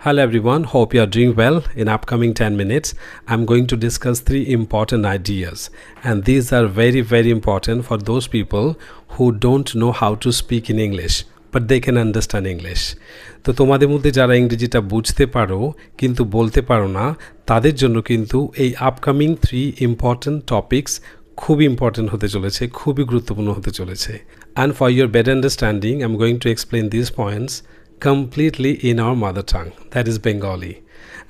Hello everyone, hope you are doing well. In upcoming 10 minutes, I'm going to discuss 3 important ideas, and these are very important for those people who don't know how to speak in English, but they can understand English. তো তোমাদের মধ্যে যারা ইংরেজিটা বুঝতে পারো কিন্তু বলতে পারো না, তাদের জন্য কিন্তু এই আপকামিং 3 important topics খুবই ইম্পর্টেন্ট হতে চলেছে, খুবই গুরুত্বপূর্ণ হতে চলেছে. And for your better understanding, I'm going to explain these points completely in our mother tongue, that is Bengali.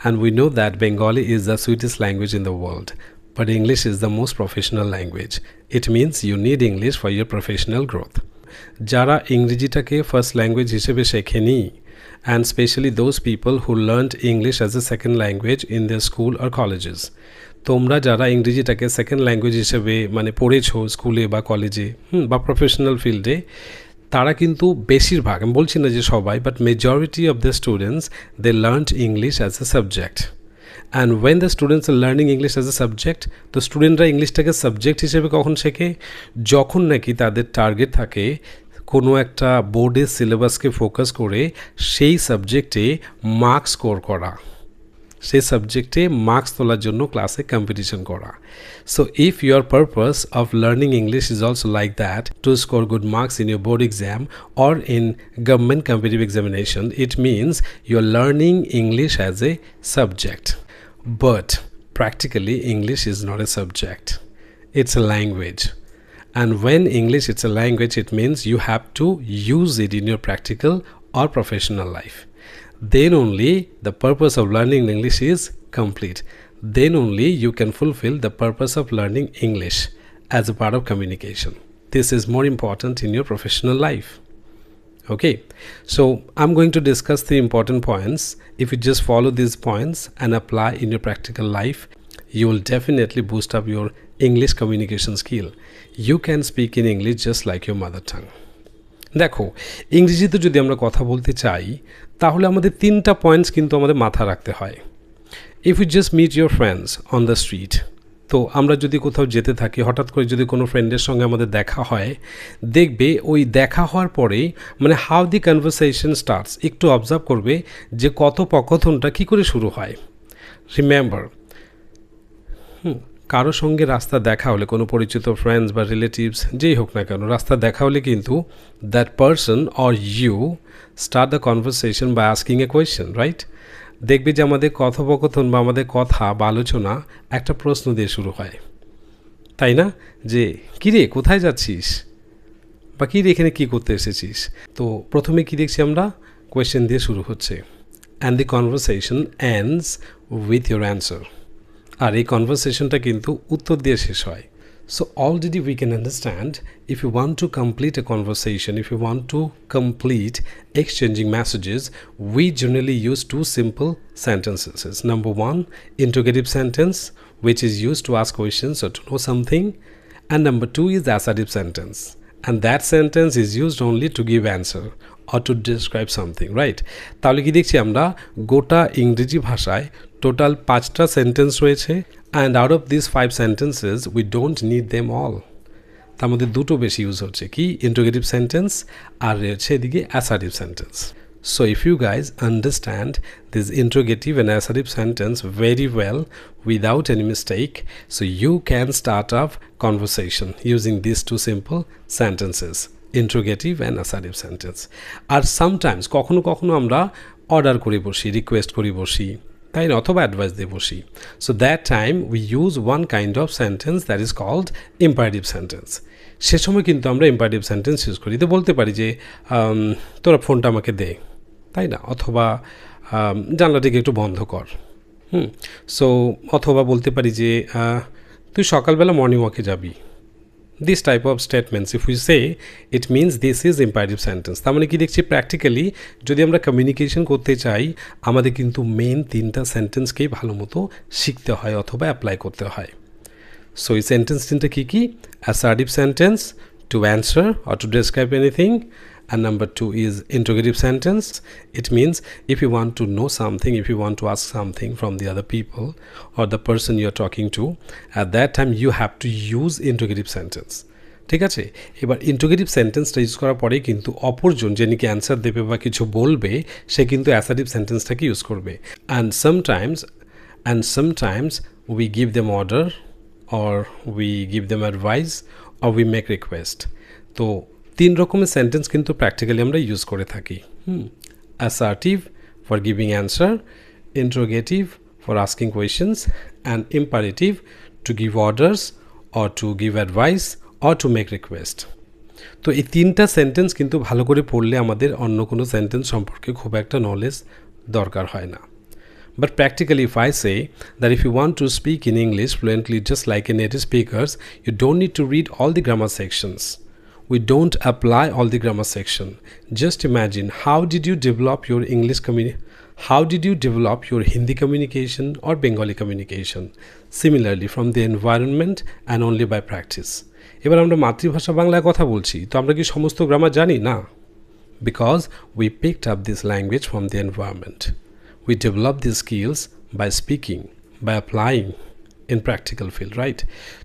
And we know that Bengali is the sweetest language in the world, but English is the most professional language. It means you need English for your professional growth. যারা ইংরেজিটাকে first language হিসেবে শেখেনি, and especially those people who learned English as a second language in their school or colleges, তোমরা যারা ইংরেজিটাকে second language হিসেবে মানে পড়েছো স্কুলে বা কলেজে বা প্রফেশনাল ফিল্ডে, তারা কিন্তু বেশিরভাগ, আমি বলছি না যে সবাই, but majority of the students they learned English as a subject. And when the students are learning English as a subject, তো স্টুডেন্টরা ইংলিশটাকে সাবজেক্ট হিসেবে কখন শেখে? যখন নাকি তাদের টার্গেট থাকে কোনো একটা বোর্ডের সিলেবাসকে ফোকাস করে সেই সাবজেক্টে মার্কস স্কোর করা, সেই সাবজেক্টে মার্কস তোলার জন্য ক্লাসে কম্পিটিশন করা. So if your purpose of learning English is also like that, to score good marks in your board exam or in government competitive examination, it means you're learning English as a subject. But practically English is not a subject. It's a language. And when English is a language, it means you have to use it in your practical or professional life. Then only the purpose of learning English is complete. Then only you can fulfill the purpose of learning English as a part of communication. This is more important in your professional life. Okay, so I'm going to discuss 3 important points. If you just follow these points and apply in your practical life, you will definitely boost up your English communication skill. You can speak in English just like your mother tongue. দেখো, ইংরেজিতে যদি আমরা কথা বলতে চাই তাহলে আমাদের 3টা পয়েন্টস কিন্তু আমাদের মাথায় রাখতে হয়. If you just meet your friends on the street, তো আমরা যদি কোথাও যেতে থাকি, হঠাৎ করে যদি কোনো ফ্রেন্ডের সঙ্গে আমাদের দেখা হয়, দেখবে ওই দেখা হওয়ার পরে মানে হাউ দি কনভারসেশন স্টার্টস, একটু অবজার্ভ করবে যে কথোপকথনটা কী করে শুরু হয়. রিমেম্বার, কারো সঙ্গে রাস্তা দেখা হলে, কোনো পরিচিত ফ্রেন্ডস বা রিলেটিভস যেই হোক না কেন, রাস্তা দেখা হলে কিন্তু that person or you start the conversation by asking a question, right? দেখবে যে আমাদের কথোপকথন বা আমাদের কথা বা আলোচনা একটা প্রশ্ন দিয়ে শুরু হয়, তাই না? যে কিরে কোথায় যাচ্ছিস, বা কিরে এখানে কী করতে এসেছিস? তো প্রথমে কী দেখছি আমরা, কোয়েশ্চেন দিয়ে শুরু হচ্ছে, and the conversation ends with your answer. আর এই কনভারসেশনটা কিন্তু উত্তর দিয়ে শেষ হয়. So already we can understand, if you want to complete a conversation, if you want to complete exchanging messages, we generally use 2 simple sentences. Number 1, interrogative sentence, which is used to ask questions or to know something. And number 2 is assertive sentence. And that sentence is used only to give answer or to describe something, right? তাহলে কি দেখছি আমরা, গোটা ইংরেজি ভাষায় total 5টা sentence রয়েছে, and out of this 5 sentences we don't need them all. তার মধ্যে 2টো বেশি ইউজ হচ্ছে, কি ইন্টারোগেটিভ সেন্টেন্স আর রয়েছে এদিকে assertive sentence. So if you guys understand this interrogative and assertive sentence very well without any mistake, so you can start off conversation using these 2 simple sentences, interrogative and assertive sentence. আর sometimes কখনো কখনো আমরা order করে বসি, request করে বসি, তাই না, অথবা অ্যাডভাইস দিয়ে বসি. So that time we use one kind of sentence that is called imperative sentence. সে সময় কিন্তু আমরা imperative sentence ইউজ করি. তো বলতে পারি যে তোরা ফোনটা আমাকে দে, তাই না, অথবা জানলাটিকে একটু বন্ধ কর. সো অথবা বলতে পারি যে তুই সকালবেলা মর্নিং ওয়াকে যাবি. This type of statements, if we say, it means this is imperative sentence. তার মানে কি দেখছি, প্র্যাকটিক্যালি যদি আমরা কমিউনিকেশন করতে চাই, আমাদের কিন্তু মেন 3টা সেন্টেন্সকেই ভালো মতো শিখতে হয় অথবা অ্যাপ্লাই করতে হয়. সো এই সেন্টেন্স 3টা কী কী? Assertive sentence, to answer or to describe anything, and number 2 is interrogative sentence. It means if you want to know something, if you want to ask something from the other people or the person you're talking to, at that time you have to use interrogative sentence. ঠিক আছে, এবার interrogative সেন্টেন্সটা use করার পরে কিন্তু অপরজন যে নাকি অ্যান্সার দেবে বা কিছু বলবে সে কিন্তু অ্যাসার্টিভ সেন্টেন্সটাকে ইউজ করবে। And sometimes we give them order or we give them advice or we make request. তো 3 রকমের সেন্টেন্স কিন্তু প্র্যাকটিক্যালি আমরা ইউজ করে থাকি। Assertive for giving answer, interrogative for asking questions, and imperative to give orders or to give advice or to make request. তো এই 3টা sentence কিন্তু ভালো করে পড়লে আমাদের অন্য কোনো সেন্টেন্স সম্পর্কে খুব একটা নলেজ দরকার হয় না। But practically, if I say that if you want to speak in English fluently just like a native speakers, you don't need to read all the grammar sections. We don't apply all the grammar section. Just imagine, how did you develop your how did you develop your Hindi communication or Bengali communication? Similarly, from the environment and only by practice. এবার আমরা মাতৃভাষা বাংলায় কথা বলছি, তো আমরা কি সমস্ত গ্রামার জানি? না, because we picked up this language from the environment. We develop these skills by speaking, by applying in practical field, right?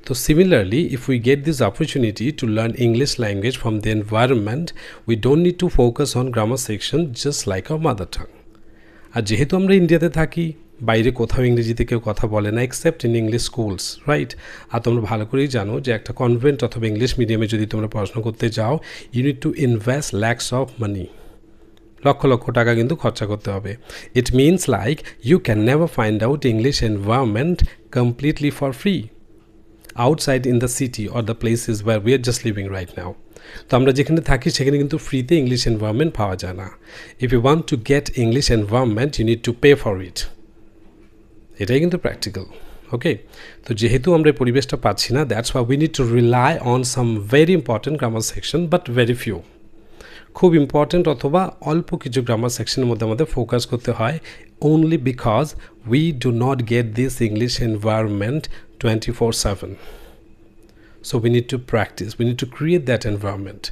So similarly, if we get this opportunity to learn English language from the environment, we don't need to focus on grammar section just like our mother tongue. আর যেহেতু আমরা ইন্ডিয়াতে থাকি, বাইরে কোথাও ইংরেজিতে কেউ কথা বলে না except in English schools, right? আর তোমরা ভালো করেই জানো যে একটা কনভেন্ট অথবা ইংলিশ মিডিয়ামে যদি তোমরা পড়াশোনা করতে যাও, you need to invest lakhs of money, লক্ষ লক্ষ টাকা কিন্তু খরচা করতে হবে। It means like you can never find out English environment completely for free outside in the city or the places where we are just living right now. তো আমরা যেখানে থাকি সেখানে কিন্তু ফ্রিতে ইংলিশ এনভায়রনমেন্ট পাওয়া যায় না। If you want to get English environment you need to pay for it. এটাই কিন্তু প্র্যাকটিক্যাল। ওকে, তো যেহেতু আমরা পরিবেশটা পাচ্ছি না, that's why we need two rely on some very important grammar section, but very few. খুব ইম্পর্টেন্ট অথবা অল্প কিছু গ্রামার সেকশনের মধ্যে আমাদের ফোকাস করতে হয়, only because we do not get this English environment 24/7. So we need to practice, we need to create that environment.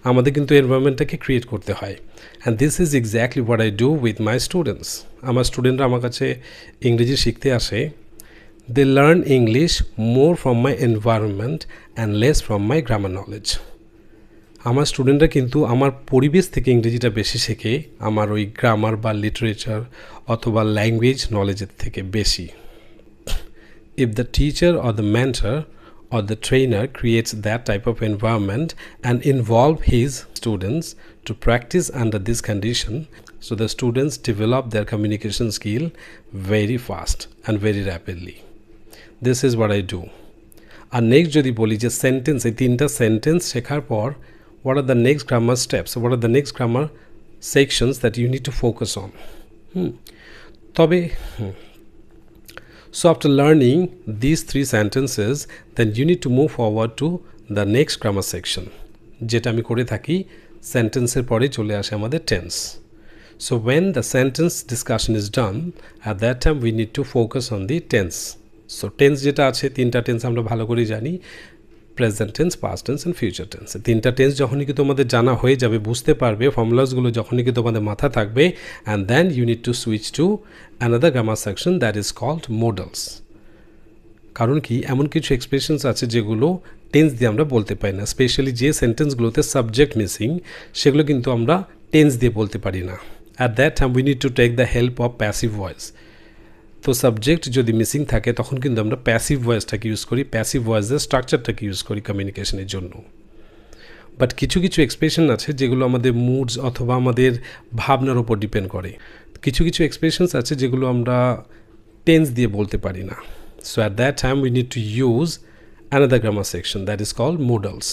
আমাদের কিন্তু এনভায়রনমেন্টটাকে ক্রিয়েট করতে হয়, and this is exactly what I do with my students. আমার স্টুডেন্টরা আমার কাছে ইংরেজি শিখতে আসে, they learn English more from my environment and less from my grammar knowledge. আমার স্টুডেন্টরা কিন্তু আমার পরিবেশ থেকে ইংরেজিটা বেশি শেখে, আমার ওই গ্রামার বা লিটারেচার অথবা ল্যাঙ্গুয়েজ নলেজের থেকে বেশি। If the teacher or the mentor or the trainer creates that type of environment and involve his students to practice under this condition, so the students develop their communication skill very fast and very rapidly. This is what I do. আর next যদি বলি যে sentence, এই 3টা sentence শেখার পর what are the next grammar steps, what are the next grammar sections that you need to focus on? So after learning these 3 sentences, then you need to move forward to the next grammar section, যেটা আমি করে থাকি সেন্টেন্সের পরে চলে আসে আমাদের tense. So when the sentence discussion is done, at that time we need to focus on the tense. So tense যেটা আছে, 3টা টেন্স আমরা ভালো করে জানি, present tense, past tense and future tense. 3টা টেন্স যখনই কি তোমাদের জানা হয়ে যাবে, বুঝতে পারবে, ফর্মুলাসগুলো যখনই কি তোমাদের মাথা থাকবে, and then you need to switch to another grammar section that is called modals. কারণ কি, এমন কিছু এক্সপ্রেশনস আছে যেগুলো টেন্স দিয়ে আমরা বলতে পারি না, স্পেশালি যে সেন্টেন্সগুলোতে সাবজেক্ট মিসিং, সেগুলো কিন্তু আমরা টেন্স দিয়ে বলতে পারি না। At that time we need to take the help of passive voice. তো সাবজেক্ট যদি মিসিং থাকে তখন কিন্তু আমরা প্যাসিভ ভয়েসটাকে ইউজ করি, প্যাসিভ ভয়েসের স্ট্রাকচারটাকে ইউজ করি কমিউনিকেশনের জন্য। বাট কিছু কিছু এক্সপ্রেশন আছে যেগুলো আমাদের মুডস অথবা আমাদের ভাবনার উপর ডিপেন্ড করে। কিছু কিছু এক্সপ্রেশনস আছে যেগুলো আমরা টেন্স দিয়ে বলতে পারি না। So at that time we need to use another grammar section that is called modals.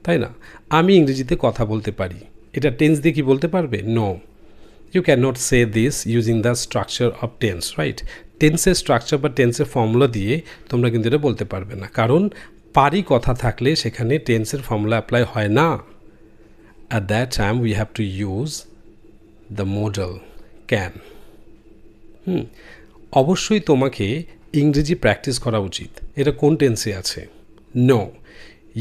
তাই না? আমি ইংরেজিতে কথা বলতে পারি, এটা টেন্স দিয়ে কি বলতে পারবে? No, you cannot say this using the structure of tense, right? টেন্সের স্ট্রাকচার বা টেন্সের ফর্মুলা দিয়ে তোমরা কিন্তু এটা বলতে পারবে না, কারণ পারি কথা থাকলে সেখানে টেন্সের ফর্মুলা অ্যাপ্লাই হয় না। at that time we have to use the modal can. অবশ্যই তোমাকে ইংরেজি প্র্যাকটিস করা উচিত। এটা কোন টেন্সে আছে? No,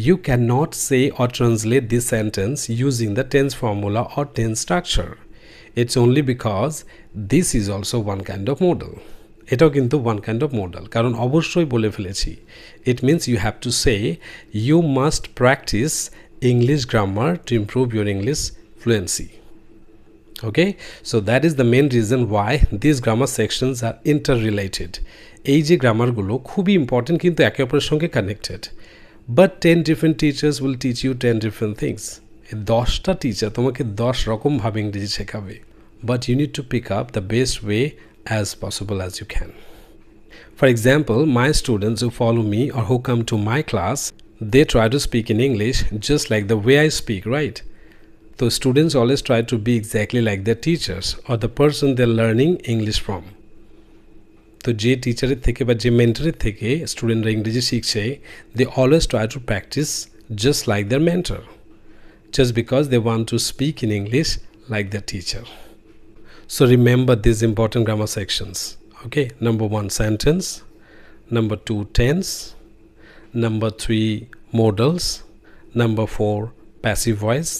you cannot say or translate this sentence using the tense formula or tense structure. It's only because this is also one kind of modal. এটাও কিন্তু ওয়ান কাইন্ড অফ মডাল, কারণ অবশ্যই বলে ফেলেছি। It means you have to say you must practise English grammar to improve your English fluency. Okay, so that is the main reason why these grammar sections are interrelated. এই যে গ্রামারগুলো খুবই important, কিন্তু একে অপরের সঙ্গে connected. But 10 different teachers will teach you 10 different things. 10টা teacher তোমাকে 10 রকমভাবে ইংরেজি শেখাবে, but you need to pick up the best way as possible as you can. For example, my students who follow me or who come to my class, they try to speak in English just like the way I speak, right? So students always try to be exactly like their teachers or the person they're learning English from. তো যে টিচারের থেকে বা যে মেন্টরের থেকে স্টুডেন্টরা ইংরেজি শিখছে, they always try to practice just like their mentor, just because they want to speak in English like their teacher. So remember these important grammar sections. Okay, number 1, sentence. Number 2, tense. Number 3, modals. Number 4, passive voice.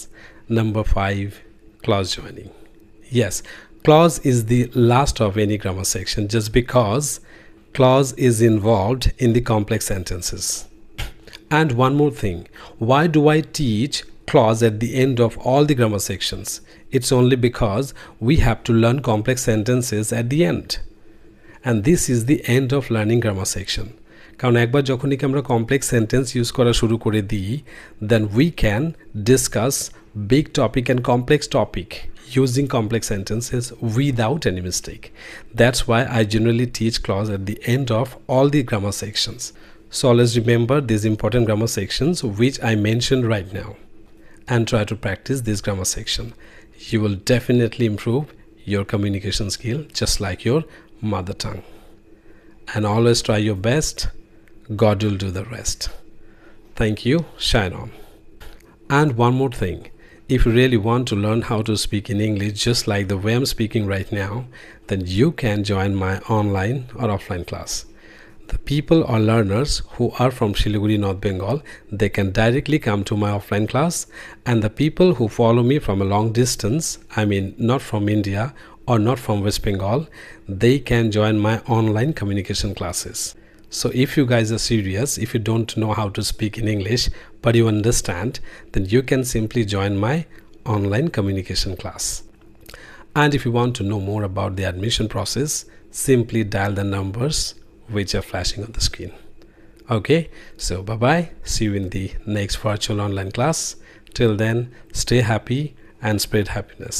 Number 5, clause joining. Yes, clause is the last of any grammar section just because clause is involved in the complex sentences. And one more thing, why do I teach clause at the end of all the grammar sections? It's only because we have to learn complex sentences at the end. And this is the end of learning grammar section. কারণ একবার যখনই আমরা complex sentence use করা শুরু করে দিই, then we can discuss big topic and complex topic using complex sentences without any mistake. That's why I generally teach clause at the end of all the grammar sections. So always remember these important grammar sections which I mentioned right now and try to practice this grammar section. You will definitely improve your communication skill just like your mother tongue. And always try your best. God will do the rest. Thank you. Shine on. And one more thing. If you really want to learn how to speak in English just like the way I'm speaking right now, then you can join my online or offline class. The people or learners who are from Siliguri, North Bengal, they can directly come to my offline class, and the people who follow me from a long distance, I mean not from India or not from West Bengal, they can join my online communication classes. So if you guys are serious, if you don't know how to speak in English but you understand, then you can simply join my online communication class. And if you want to know more about the admission process, simply dial the numbers which are flashing on the screen. Okay, so bye bye, see you in the next virtual online class. Till then, stay happy and spread happiness.